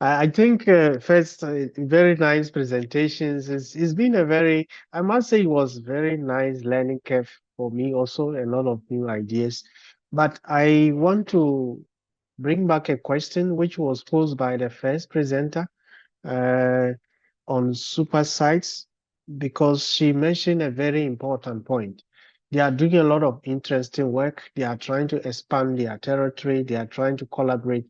I think first, very nice presentations. It's been a very, I must say, it was very nice learning curve for me also, a lot of new ideas. But I want to bring back a question which was posed by the first presenter uh, on super sites because she mentioned a very important point. They are doing a lot of interesting work. They are trying to expand their territory. They are trying to collaborate.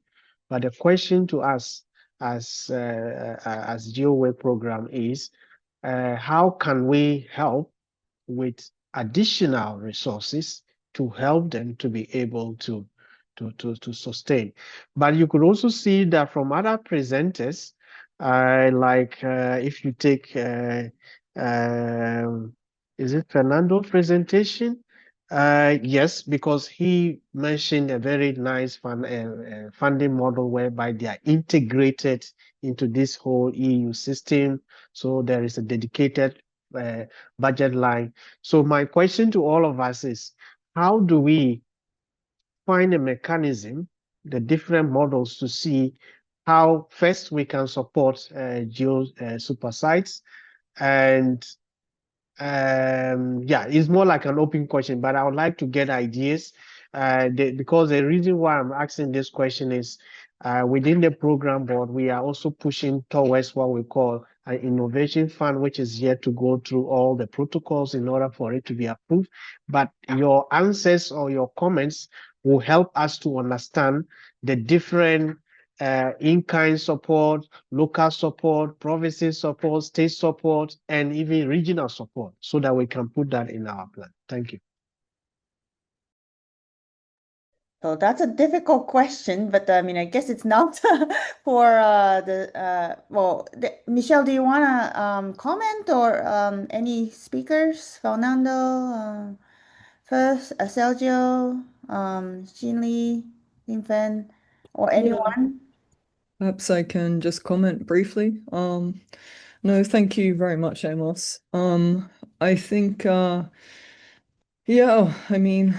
But the question to us as GEO Work Programme is, how can we help with additional resources to help them to be able to sustain. But you could also see that from other presenters, if you take, is it Fernando's presentation? Yes, because he mentioned a very nice funding model whereby they are integrated into this whole EU system. So there is a dedicated uh, budget line. So my question to all of us is, how do we find a mechanism, the different models to see how first we can support geo super sites and yeah, it's more like an open question, but I would like to get ideas because the reason why I'm asking this question is within the program board, we are also pushing towards what we call an innovation fund, which is yet to go through all the protocols in order for it to be approved. But your answers or your comments will help us to understand the different in-kind support, local support, provinces support, state support, and even regional support so that we can put that in our plan. Thank you. So that's a difficult question, but I mean, I guess it's not for Michelle, do you want to comment or any speakers? Fernando, first, Sergio, Jean Lee, Yingfen, or Yeah, anyone? perhaps I can just comment briefly. No, thank you very much, Amos. I think, yeah, I mean,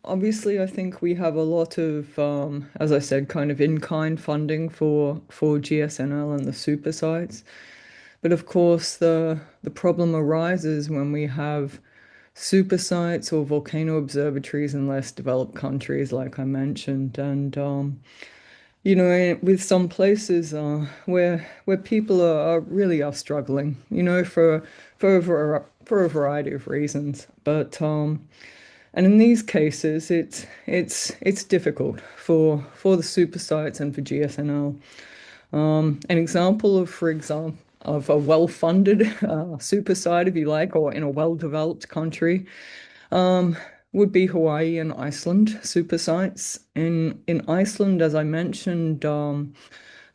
obviously, I think we have a lot of, as I said, kind of in-kind funding for GSNL and the super sites. But of course, the problem arises when we have super sites or volcano observatories in less developed countries, like I mentioned, and with some places where people are really are struggling, for a variety of reasons. But and in these cases, it's difficult for the super sites and for GSNL. An example of, for example, of a well-funded super site, if you like, or in a well-developed country, would be Hawaii and Iceland super sites. In Iceland, as I mentioned,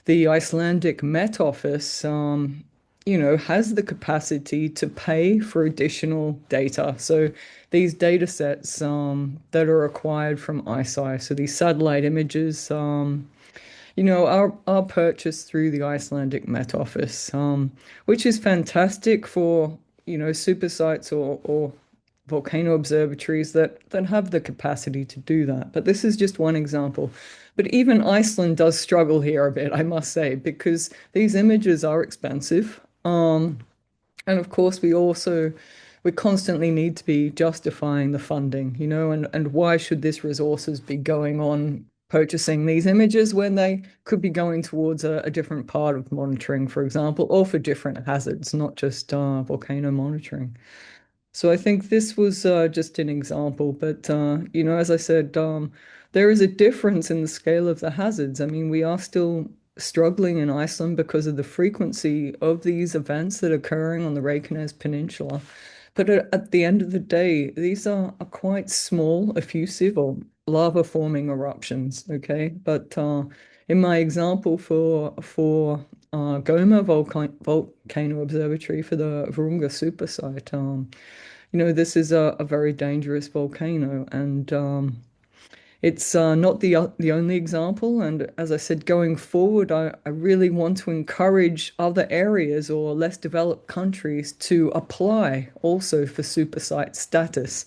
the Icelandic Met Office, has the capacity to pay for additional data. So these data sets that are acquired from ISI, so these satellite images, are purchased through the Icelandic Met Office, which is fantastic for, super sites or volcano observatories that have the capacity to do that. But this is just one example. But even Iceland does struggle here a bit, I must say, because these images are expensive. And of course, we constantly need to be justifying the funding, and why should this resources be going on purchasing these images when they could be going towards a different part of monitoring, for example, or for different hazards, not just volcano monitoring. So I think this was just an example, but as I said, there is a difference in the scale of the hazards. I mean, we are still struggling in Iceland because of the frequency of these events that are occurring on the Reykjanes Peninsula. But at the end of the day, these are quite small, effusive, or lava-forming eruptions. Okay, but in my example for Goma Volcano Observatory for the Virunga Super Site, this is a very dangerous volcano, and it's not the only example. And as I said, going forward, I really want to encourage other areas or less developed countries to apply also for super site status.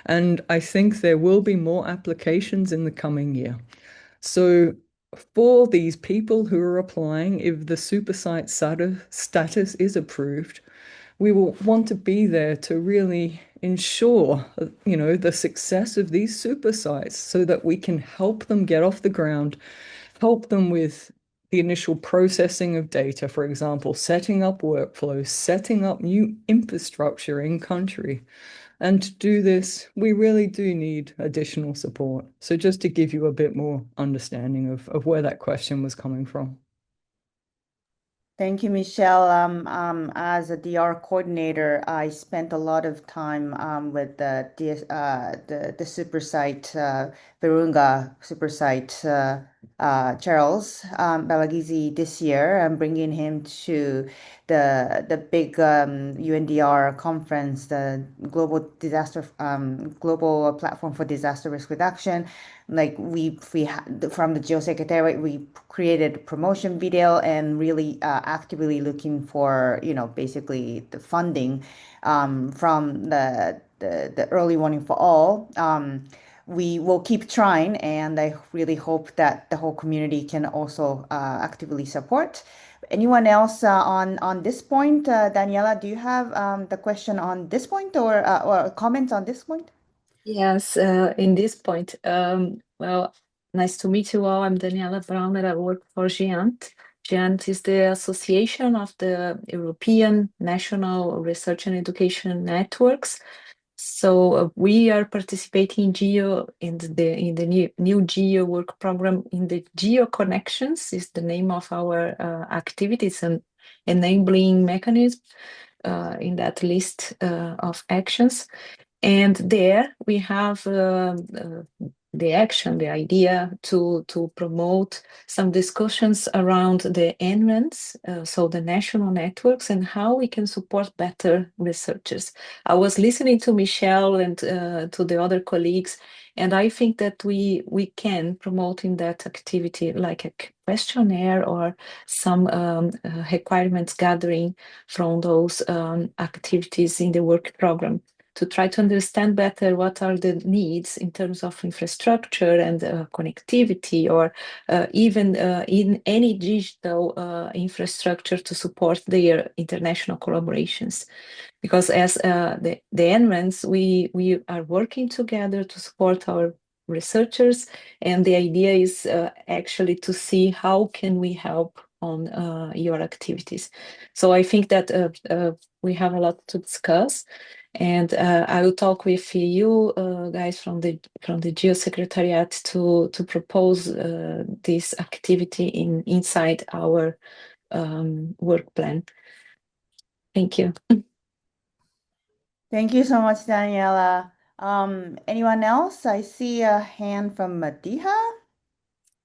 And I think there will be more applications in the coming year. So for these people who are applying, if the super site status is approved, we will want to be there to really ensure, the success of these super sites so that we can help them get off the ground, help them with the initial processing of data, for example, setting up workflows, setting up new infrastructure in country. And to do this, we really do need additional support. So just to give you a bit more understanding of where that question was coming from. Thank you, Michelle. As a DR coordinator, I spent a lot of time with the super site, Virunga super site, Charles Balagizi this year. I'm bringing him to the big UNDR conference, the global platform for disaster risk reduction. Like from the GEO Secretariat, we created a promotion video and really actively looking for, basically the funding from the early warning for all. We will keep trying, and I really hope that the whole community can also actively support. Anyone else on this point? Daniela, do you have the question on this point or comments on this point? Yes, in this point, well, nice to meet you all. I'm Daniela Brauner. I work for GEANT. GEANT is the Association of the European National Research and Education Networks. So we are participating in GEO in the new GEO Work Programme. In the GEO Connections is the name of our activities and enabling mechanism in that list of actions. And there we have the action, the idea to promote some discussions around the NRENs, so the national networks, and how we can support better researchers. I was listening to Michelle and to the other colleagues, and I think that we can promote in that activity like a questionnaire or some requirements gathering from those activities in the work program, to try to understand better what are the needs in terms of infrastructure and connectivity, or even in any digital infrastructure to support their international collaborations. Because as the NRENs, we are working together to support our researchers, and the idea is actually to see how can we help on your activities. So I think that we have a lot to discuss. And I will talk with you guys from the GEO Secretariat to propose this activity inside our work plan. Thank you. Thank you so much, Daniela. Anyone else? I see a hand from Madiha.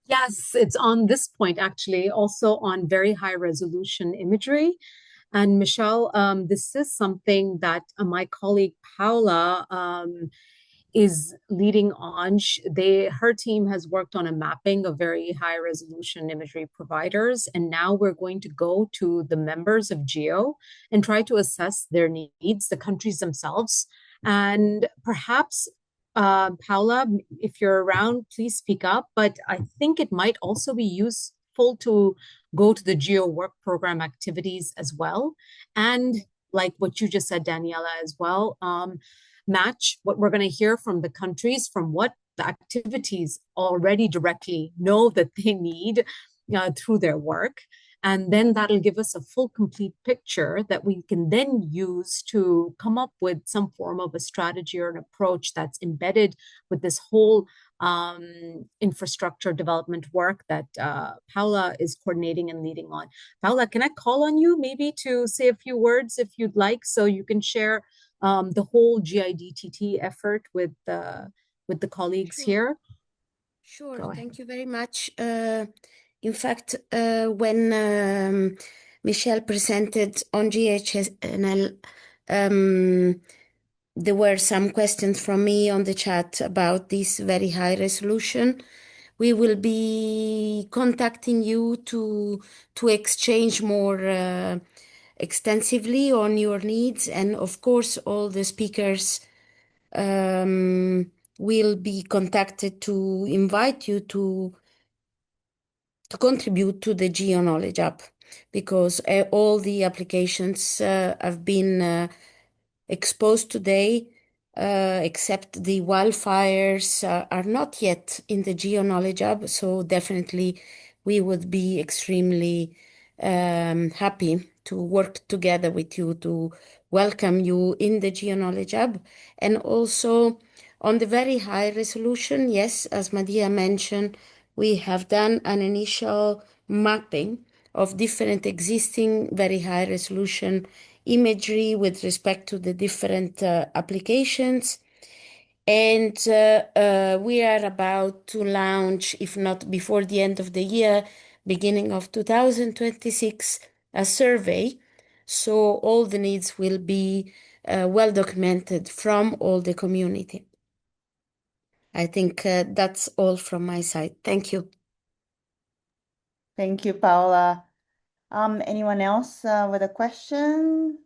Yes, it's on this point, actually, also on very high resolution imagery. And Michelle, this is something that my colleague Paula is leading on. Her team has worked on a mapping of very high resolution imagery providers. And now we're going to go to the members of GEO and try to assess their needs, the countries themselves. And perhaps, Paula, if you're around, please speak up. But I think it might also be useful to go to the GEO Work Programme activities as well. And like what you just said, Daniela, as well, match what we're going to hear from the countries, from what the activities already directly know that they need through their work. And then that'll give us a full, complete picture that we can then use to come up with some form of a strategy or an approach that's embedded with this whole infrastructure development work that Paula is coordinating and leading on. Paula, can I call on you maybe to say a few words if you'd like, so you can share the whole GIDTT effort with the colleagues here? Sure, thank you very much. In fact, when Michelle presented on GHNL, there were some questions from me on the chat about this very high resolution. We will be contacting you to exchange more extensively on your needs, and of course all the speakers will be contacted to invite you to contribute to the GEO Knowledge Hub, because all the applications have been exposed today, except the wildfires are not yet in the GEO Knowledge Hub. So definitely we would be extremely happy to work together with you to welcome you in the GEO Knowledge Hub. And also on the very high resolution, yes, as Madia mentioned, we have done an initial mapping of different existing very high resolution imagery with respect to the different applications. And we are about to launch, if not before the end of the year, beginning of 2026, a survey. So all the needs will be well documented from all the community. I think that's all from my side. Thank you. Thank you, Paola. Anyone else with a question?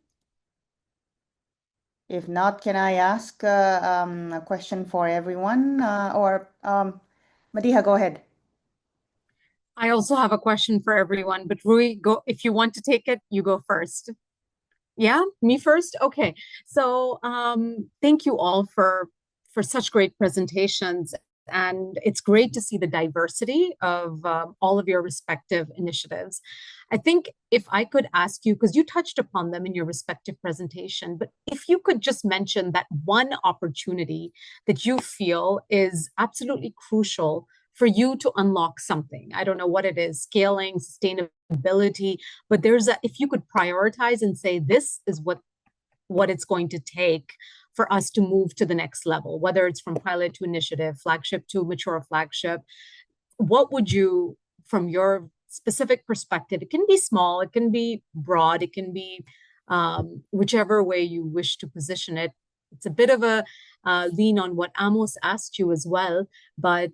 If not, can I ask a question for everyone? Madiha, go ahead. I also have a question for everyone, but Rui, go if you want to take it, you go first. Yeah, me first. Okay. So thank you all for such great presentations. And it's great to see the diversity of all of your respective initiatives. I think if I could ask you, because you touched upon them in your respective presentation, but if you could just mention that one opportunity that you feel is absolutely crucial for you to unlock something. I don't know what it is, scaling, sustainability, but if you could prioritize and say, this is what it's going to take for us to move to the next level, whether it's from pilot to initiative, flagship to mature flagship, what would you, from your specific perspective, it can be small, it can be broad, it can be whichever way you wish to position it. It's a bit of a lean on what Amos asked you as well, but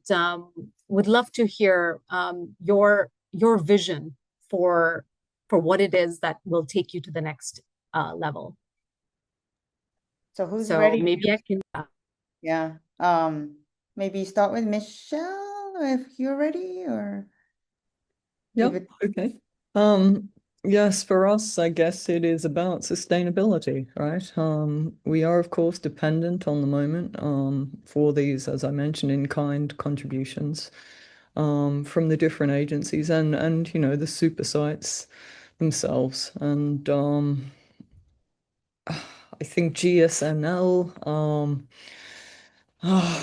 would love to hear your vision for what it is that will take you to the next level. So who's ready? Maybe I can. Yeah. Maybe start with Michelle if you're ready, or Yep. Okay. Yes, for us, I guess it is about sustainability, right? We are, of course, dependent on the moment for these, as I mentioned, in-kind contributions from the different agencies and the super sites themselves. And I think GSNL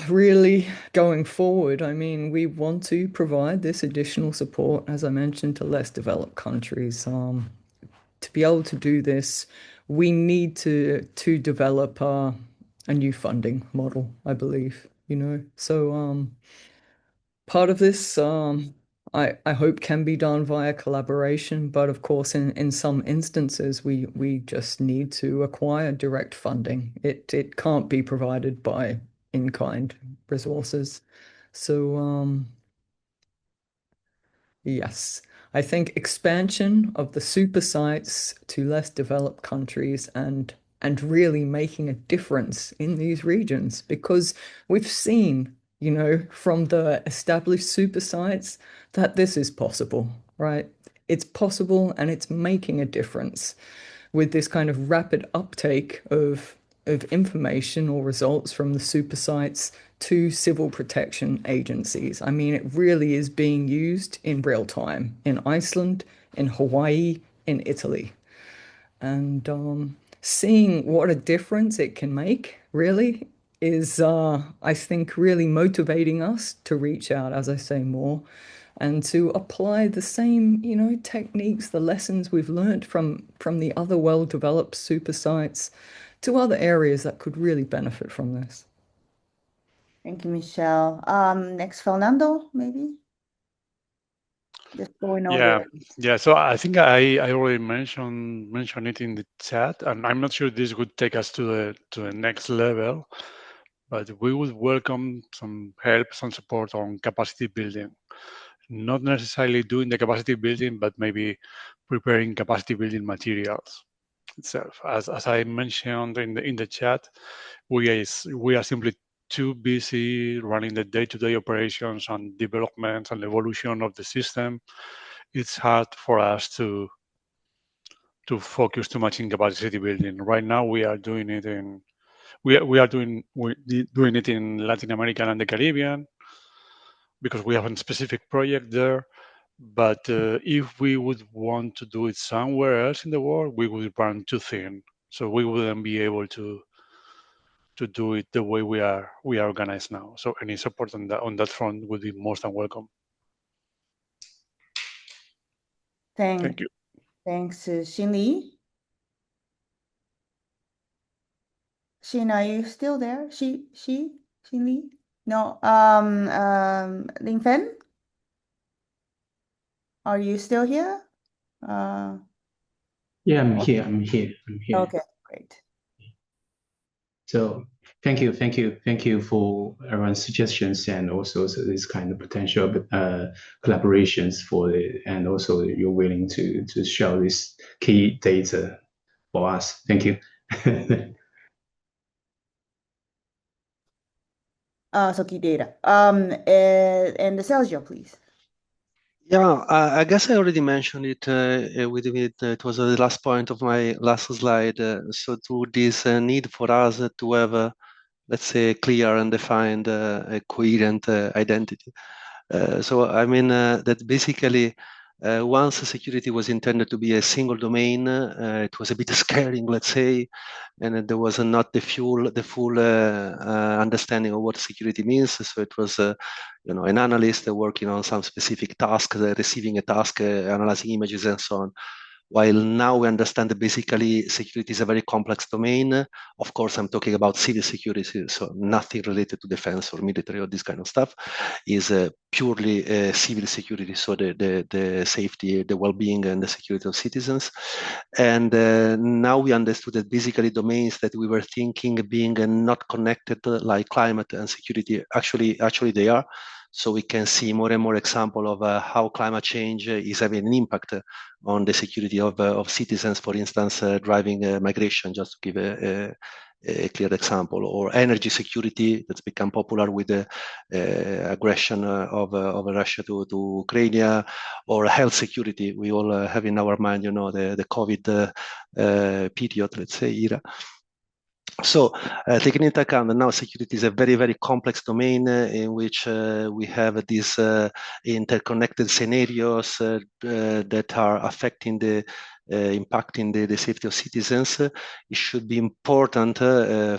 really going forward, I mean, we want to provide this additional support, as I mentioned, to less developed countries. To be able to do this, we need to develop a new funding model, I believe, So part of this, I hope can be done via collaboration, but of course, in some instances, we just need to acquire direct funding. It can't be provided by in-kind resources. So yes, I think expansion of the super sites to less developed countries and really making a difference in these regions, because we've seen, from the established super sites that this is possible, right? It's possible and it's making a difference with this kind of rapid uptake of information or results from the super sites to civil protection agencies. I mean, it really is being used in real time in Iceland, in Hawaii, in Italy. And seeing what a difference it can make really is, I think, really motivating us to reach out, as I say, more and to apply the same, techniques, the lessons we've learned from the other well-developed super sites to other areas that could really benefit from this. Thank you, Michelle. Next, Fernando, maybe. Just going over. Yeah. So I think I already mentioned it in the chat, and I'm not sure this would take us to the next level, but we would welcome some help, some support on capacity building. Not necessarily doing the capacity building, but maybe preparing capacity building materials itself. As I mentioned in the chat, we are simply too busy running the day-to-day operations and development and evolution of the system, it's hard for us to focus too much in capacity building. Right now, we are doing it in doing it in Latin America and the Caribbean because we have a specific project there. But if we would want to do it somewhere else in the world, we would run too thin. So we wouldn't be able to do it the way we are organized now. So any support on that front would be most than welcome. Thank you. Thanks, Xin Li. Xin, are you still there? Xin Li? No. Ling Fen? Are you still here? Yeah, I'm here. Okay, great. So thank you for everyone's suggestions and also this kind of potential collaborations and also you're willing to share this key data for us. Thank you. So key data. And Sergio, please. Yeah, I guess I already mentioned it it was the last point of my last slide. So to this need for us to have, let's say, clear and defined, a coherent identity. So I mean that basically once security was intended to be a single domain, it was a bit scaring, let's say, and there was not the full understanding of what security means. So it was, an analyst working on some specific task, receiving a task, analyzing images, and so on. While now we understand that basically security is a very complex domain. Of course, I'm talking about civil security, so nothing related to defense or military or this kind of stuff. Is purely civil security, so the safety, the well-being, and the security of citizens. And now we understood that basically domains that we were thinking being not connected, like climate and security, actually they are. So we can see more and more example of how climate change is having an impact on the security of citizens, for instance, driving migration, just to give a clear example, or energy security that's become popular with the aggression of Russia to Ukraine, or health security. We all have in our mind, the COVID period, let's say, era. So taking into account that now security is a very, very complex domain in which we have these interconnected scenarios that are affecting impacting the safety of citizens, it should be important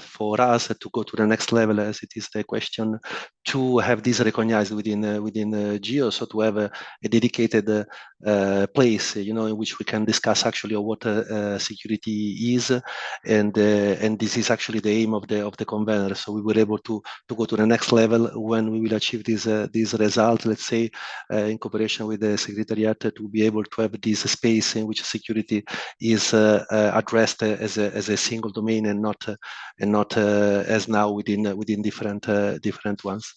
for us to go to the next level, as it is the question, to have this recognized within GEO, so to have a dedicated place, in which we can discuss actually what security is, and this is actually the aim of the convener. So we were able to go to the next level when we will achieve this result, let's say, in cooperation with the Secretariat, to be able to have this space in which security is addressed as a single domain and not as now within different ones.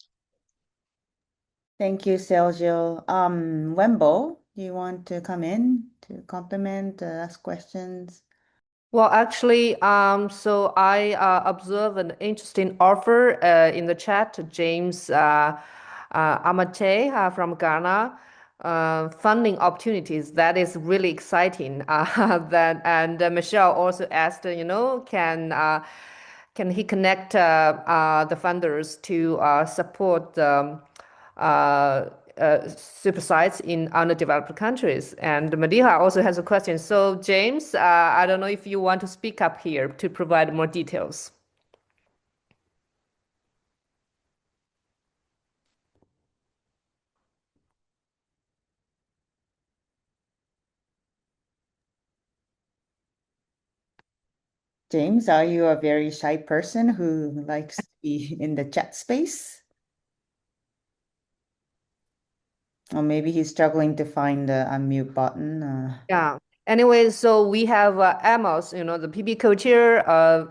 Thank you, Sergio. Wembo, do you want to come in to compliment, ask questions? Well, actually, so I observed an interesting offer in the chat. James Amate from Ghana, funding opportunities. That is really exciting. Michelle also asked, can he connect the funders to support super sites in underdeveloped countries? And Madiha also has a question. So James, I don't know if you want to speak up here to provide more details. James, are you a very shy person who likes to be in the chat space? Or maybe he's struggling to find the unmute button. Yeah. Anyway, so we have Amos, the PB co-chair,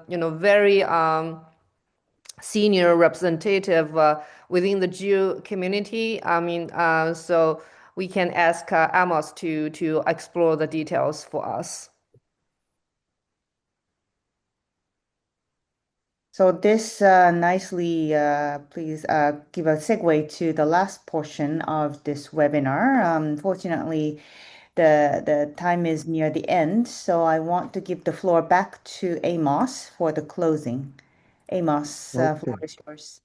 very senior representative within the GEO community. I mean, so we can ask Amos to explore the details for us. So this nicely, please give a segue to the last portion of this webinar. Fortunately, the time is near the end, so I want to give the floor back to Amos for the closing. Amos, floor is yours.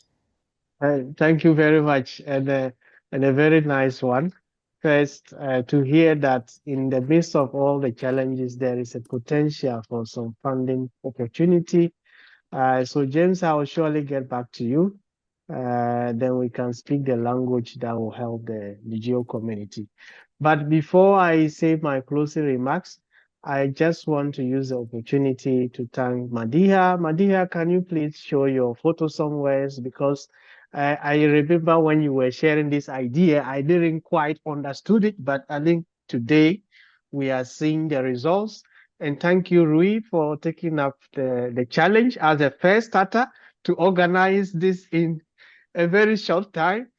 Thank you very much, and a very nice one. First, to hear that in the midst of all the challenges, there is a potential for some funding opportunity. So James, I will surely get back to you. Then we can speak the language that will help the GEO community. But before I say my closing remarks, I just want to use the opportunity to thank Madiha. Madiha, can you please show your photo somewhere? Because I remember when you were sharing this idea, I didn't quite understood it, but I think today we are seeing the results. And thank you, Rui, for taking up the challenge as a first starter to organize this in a very short time.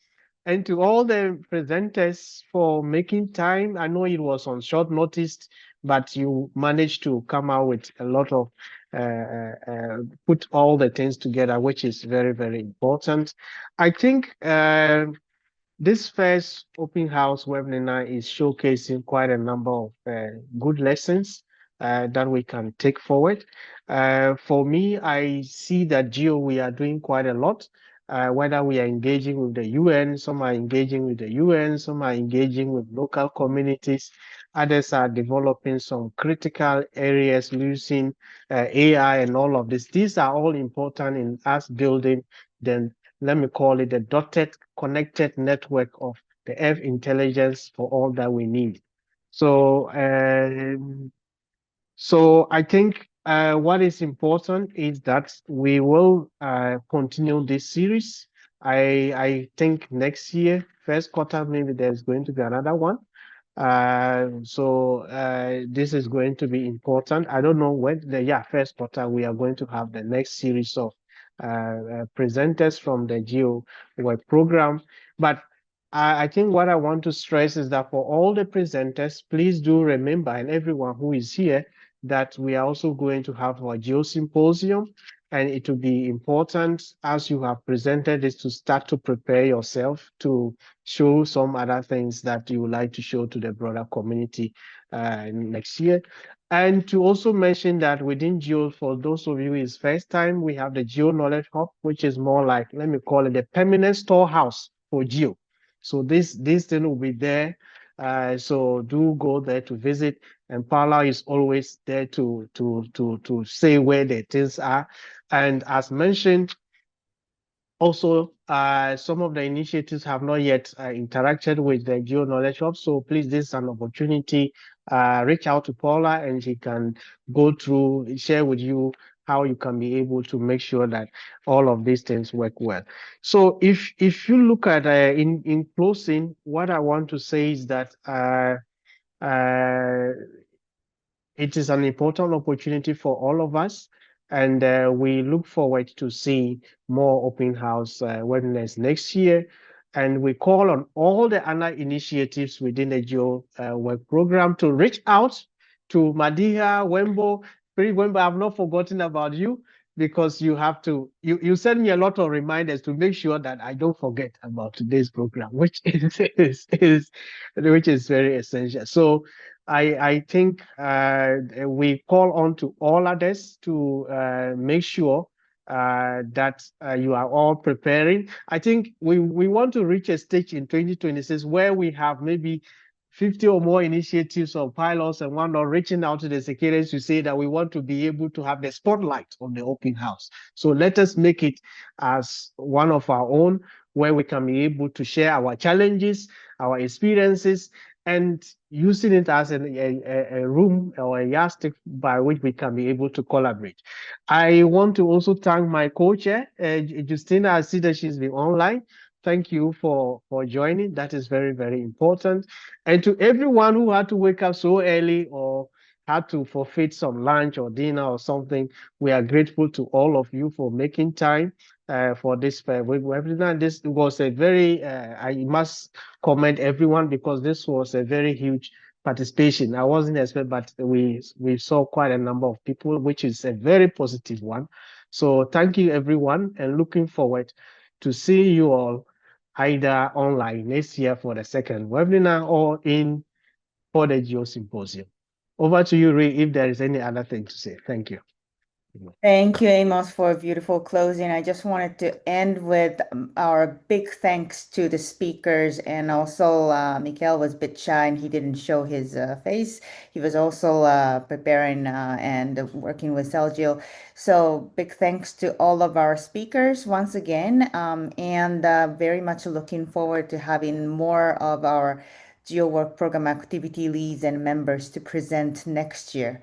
And to all the presenters for making time. I know it was on short notice, but you managed to come out with a lot of, put all the things together, which is very, very important. I think this first open house webinar is showcasing quite a number of good lessons that we can take forward. For me, I see that GEO, we are doing quite a lot, whether we are engaging with the UN, some are engaging with the UN, some are engaging with local communities, others are developing some critical areas using AI and all of this. These are all important in us building the, let me call it, the dotted connected network of the Earth intelligence for all that we need. So, so I think what is important is that we will continue this series. I think next year, first quarter, maybe there's going to be another one. So this is going to be important. I don't know when, first quarter, we are going to have the next series of presenters from the GEO Work Programme. But I think what I want to stress is that for all the presenters, please do remember, and everyone who is here, that we are also going to have our GEO Symposium. And it will be important, as you have presented, is to start to prepare yourself to show some other things that you would like to show to the broader community next year. And to also mention that within GEO, for those of you who is first time, we have the GEO Knowledge Hub, which is more like, let me call it the permanent storehouse for GEO. So this thing will be there. So do go there to visit. And Paula is always there to say where the things are. And as mentioned, also, some of the initiatives have not yet interacted with the GEO Knowledge Hub. So please, this is an opportunity. Reach out to Paula and she can go through, share with you how you can be able to make sure that all of these things work well. So if you look at in closing, what I want to say is that it is an important opportunity for all of us, and we look forward to see more open house webinars next year. And we call on all the other initiatives within the GEO Work Programme to reach out to Madiha, Wembo. Wembo, I've not forgotten about you, because you have to, you send me a lot of reminders to make sure that I don't forget about today's program, which is very essential. So I think we call on to all others to make sure that you are all preparing. I think we want to reach a stage in 2026 where we have maybe 50 or more initiatives or pilots and one are reaching out to the secretaries to say that we want to be able to have the spotlight on the open house. So let us make it as one of our own, where we can be able to share our challenges, our experiences, and using it as a room or a yardstick by which we can be able to collaborate. I want to also thank my co-chair, Justina. I see that she's been online. Thank you for joining. That is very, very important. And to everyone who had to wake up so early or had to forfeit some lunch or dinner or something, we are grateful to all of you for making time for this webinar. This was a very, I must commend everyone, because this was a very huge participation. I wasn't expecting, but we saw quite a number of people, which is a very positive one. So thank you, everyone, and looking forward to seeing you all either online next year for the second webinar or in for the GEO Symposium. Over to you, Ray, if there is any other thing to say. Thank you. Thank you, Amos, for a beautiful closing. I just wanted to end with our big thanks to the speakers, and also Mikael was a bit shy and he didn't show his face. He was also preparing and working with Sergio. So big thanks to all of our speakers once again, and very much looking forward to having more of our GEO Work Program activity leads and members to present next year.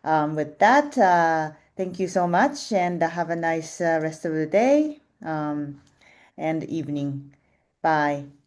With that, thank you so much, and have a nice rest of the day and evening. Bye.